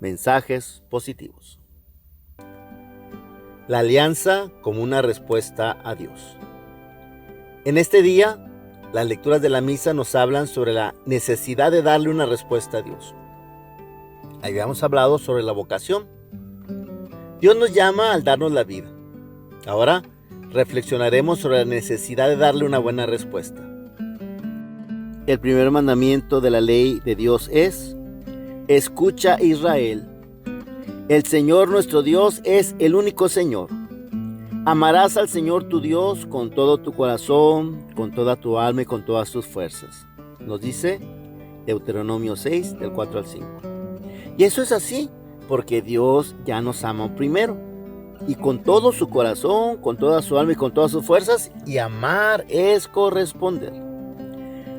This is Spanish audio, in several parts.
Mensajes positivos. La alianza como una respuesta a Dios. En este día, las lecturas de la misa nos hablan sobre la necesidad de darle una respuesta a Dios. Habíamos hablado sobre la vocación. Dios nos llama al darnos la vida. Ahora reflexionaremos sobre la necesidad de darle una buena respuesta. El primer mandamiento de la ley de Dios es: escucha, Israel. El Señor nuestro Dios es el único Señor. Amarás al Señor tu Dios con todo tu corazón, con toda tu alma y con todas tus fuerzas. Nos dice Deuteronomio 6, del 4 al 5. Y eso es así, porque Dios ya nos ama primero. Y con todo su corazón, con toda su alma y con todas sus fuerzas. Y amar es corresponder.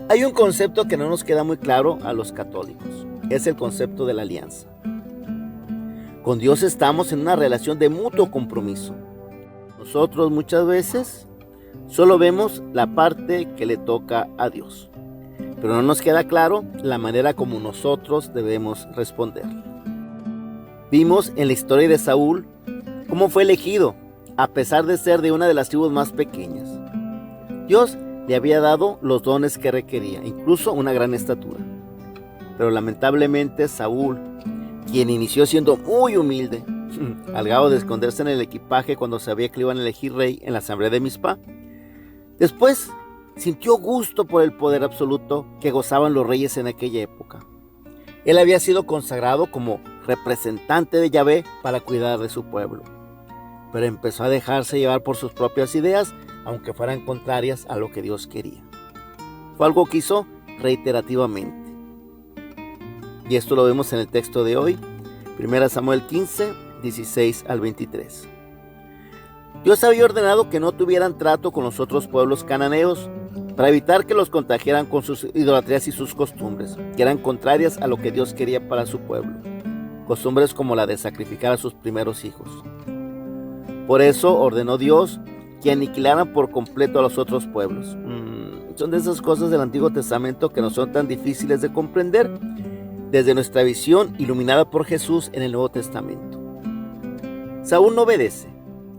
Hay un concepto que no nos queda muy claro a los católicos. Es el concepto de la alianza. Con Dios estamos en una relación de mutuo compromiso. Nosotros muchas veces solo vemos la parte que le toca a Dios, pero no nos queda claro la manera como nosotros debemos responder. Vimos en la historia de Saúl cómo fue elegido, a pesar de ser de una de las tribus más pequeñas. Dios le había dado los dones que requería, incluso una gran estatura. Pero lamentablemente Saúl, quien inició siendo muy humilde, al grado de esconderse en el equipaje cuando sabía que le iban a elegir rey en la asamblea de Mizpá, después sintió gusto por el poder absoluto que gozaban los reyes en aquella época. Él había sido consagrado como representante de Yahvé para cuidar de su pueblo, pero empezó a dejarse llevar por sus propias ideas, aunque fueran contrarias a lo que Dios quería. Fue algo que hizo reiterativamente. Y esto lo vemos en el texto de hoy, 1 Samuel 15, 16 al 23. Dios había ordenado que no tuvieran trato con los otros pueblos cananeos para evitar que los contagiaran con sus idolatrías y sus costumbres, que eran contrarias a lo que Dios quería para su pueblo. Costumbres como la de sacrificar a sus primeros hijos. Por eso ordenó Dios que aniquilaran por completo a los otros pueblos. Son de esas cosas del Antiguo Testamento que no son tan difíciles de comprender desde nuestra visión iluminada por Jesús en el Nuevo Testamento. Saúl no obedece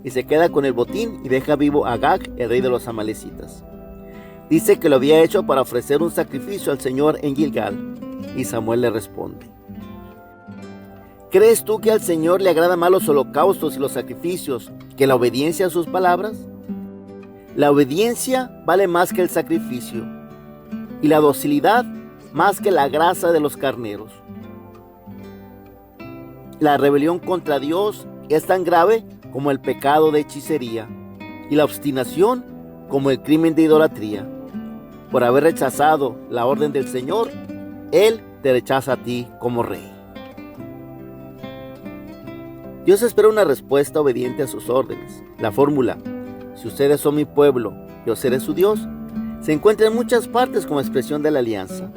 y se queda con el botín y deja vivo a Agag, el rey de los amalecitas. Dice que lo había hecho para ofrecer un sacrificio al Señor en Gilgal, y Samuel le responde: ¿crees tú que al Señor le agradan más los holocaustos y los sacrificios que la obediencia a sus palabras? La obediencia vale más que el sacrificio, y la docilidad más que la grasa de los carneros. La rebelión contra Dios es tan grave como el pecado de hechicería, y la obstinación como el crimen de idolatría. Por haber rechazado la orden del Señor, Él te rechaza a ti como rey. Dios espera una respuesta obediente a sus órdenes. La fórmula, si ustedes son mi pueblo, yo seré su Dios, se encuentra en muchas partes como expresión de la alianza.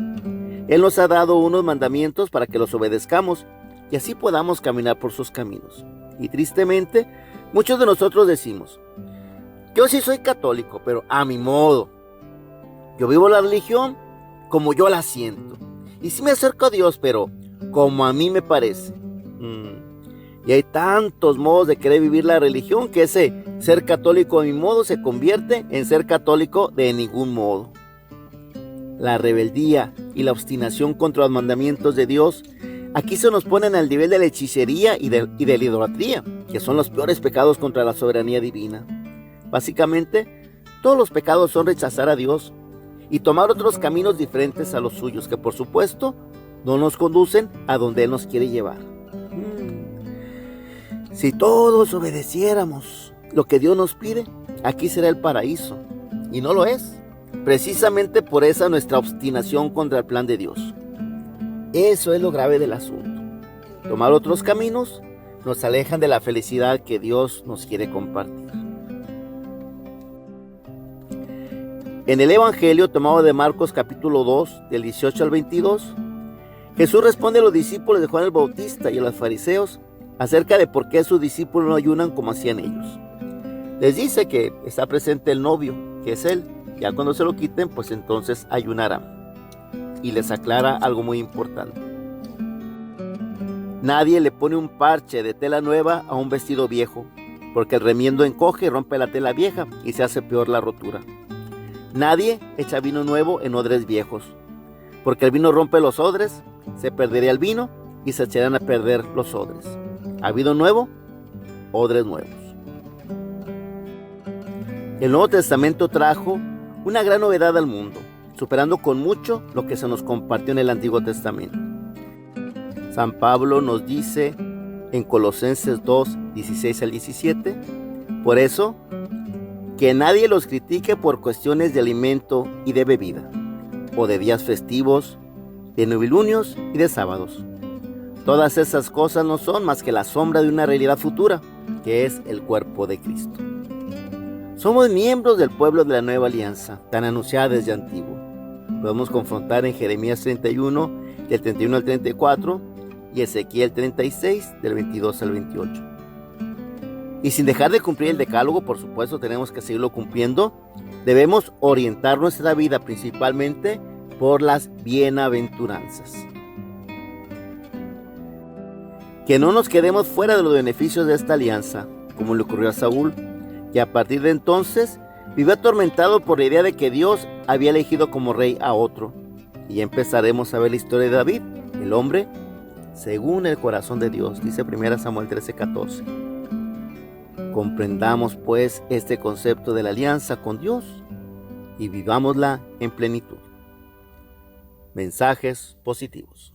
Él nos ha dado unos mandamientos para que los obedezcamos y así podamos caminar por sus caminos. Y tristemente, muchos de nosotros decimos: yo sí soy católico, pero a mi modo. Yo vivo la religión como yo la siento. Y sí me acerco a Dios, pero como a mí me parece. Y hay tantos modos de querer vivir la religión que ese ser católico a mi modo se convierte en ser católico de ningún modo. La rebeldía y la obstinación contra los mandamientos de Dios aquí se nos ponen al nivel de la hechicería y de la idolatría, que son los peores pecados contra la soberanía divina. Básicamente, todos los pecados son rechazar a Dios y tomar otros caminos diferentes a los suyos, que por supuesto no nos conducen a donde Él nos quiere llevar. Si todos obedeciéramos lo que Dios nos pide, aquí será el paraíso, y no lo es. Precisamente por esa nuestra obstinación contra el plan de Dios. Eso es lo grave del asunto. Tomar otros caminos nos alejan de la felicidad que Dios nos quiere compartir. En el Evangelio tomado de Marcos capítulo 2, del 18 al 22, Jesús responde a los discípulos de Juan el Bautista y a los fariseos acerca de por qué sus discípulos no ayunan como hacían ellos. Les dice que está presente el novio, que es Él. Ya cuando se lo quiten, pues entonces ayunarán. Y les aclara algo muy importante. Nadie le pone un parche de tela nueva a un vestido viejo, porque el remiendo encoge y rompe la tela vieja y se hace peor la rotura. Nadie echa vino nuevo en odres viejos, porque el vino rompe los odres, se perdería el vino y se echarán a perder los odres. A vino nuevo, odres nuevos. El Nuevo Testamento trajo una gran novedad al mundo, superando con mucho lo que se nos compartió en el Antiguo Testamento. San Pablo nos dice en Colosenses 2, 16 al 17, por eso, que nadie los critique por cuestiones de alimento y de bebida, o de días festivos, de novilunios y de sábados. Todas esas cosas no son más que la sombra de una realidad futura, que es el cuerpo de Cristo. Somos miembros del pueblo de la nueva alianza, tan anunciada desde antiguo. Podemos confrontar en Jeremías 31, del 31 al 34, y Ezequiel 36, del 22 al 28. Y sin dejar de cumplir el decálogo, por supuesto, tenemos que seguirlo cumpliendo. Debemos orientar nuestra vida principalmente por las bienaventuranzas. Que no nos quedemos fuera de los beneficios de esta alianza, como le ocurrió a Saúl, que a partir de entonces vivió atormentado por la idea de que Dios había elegido como rey a otro. Y ya empezaremos a ver la historia de David, el hombre según el corazón de Dios, dice 1 Samuel 13:14. Comprendamos pues este concepto de la alianza con Dios y vivámosla en plenitud. Mensajes positivos.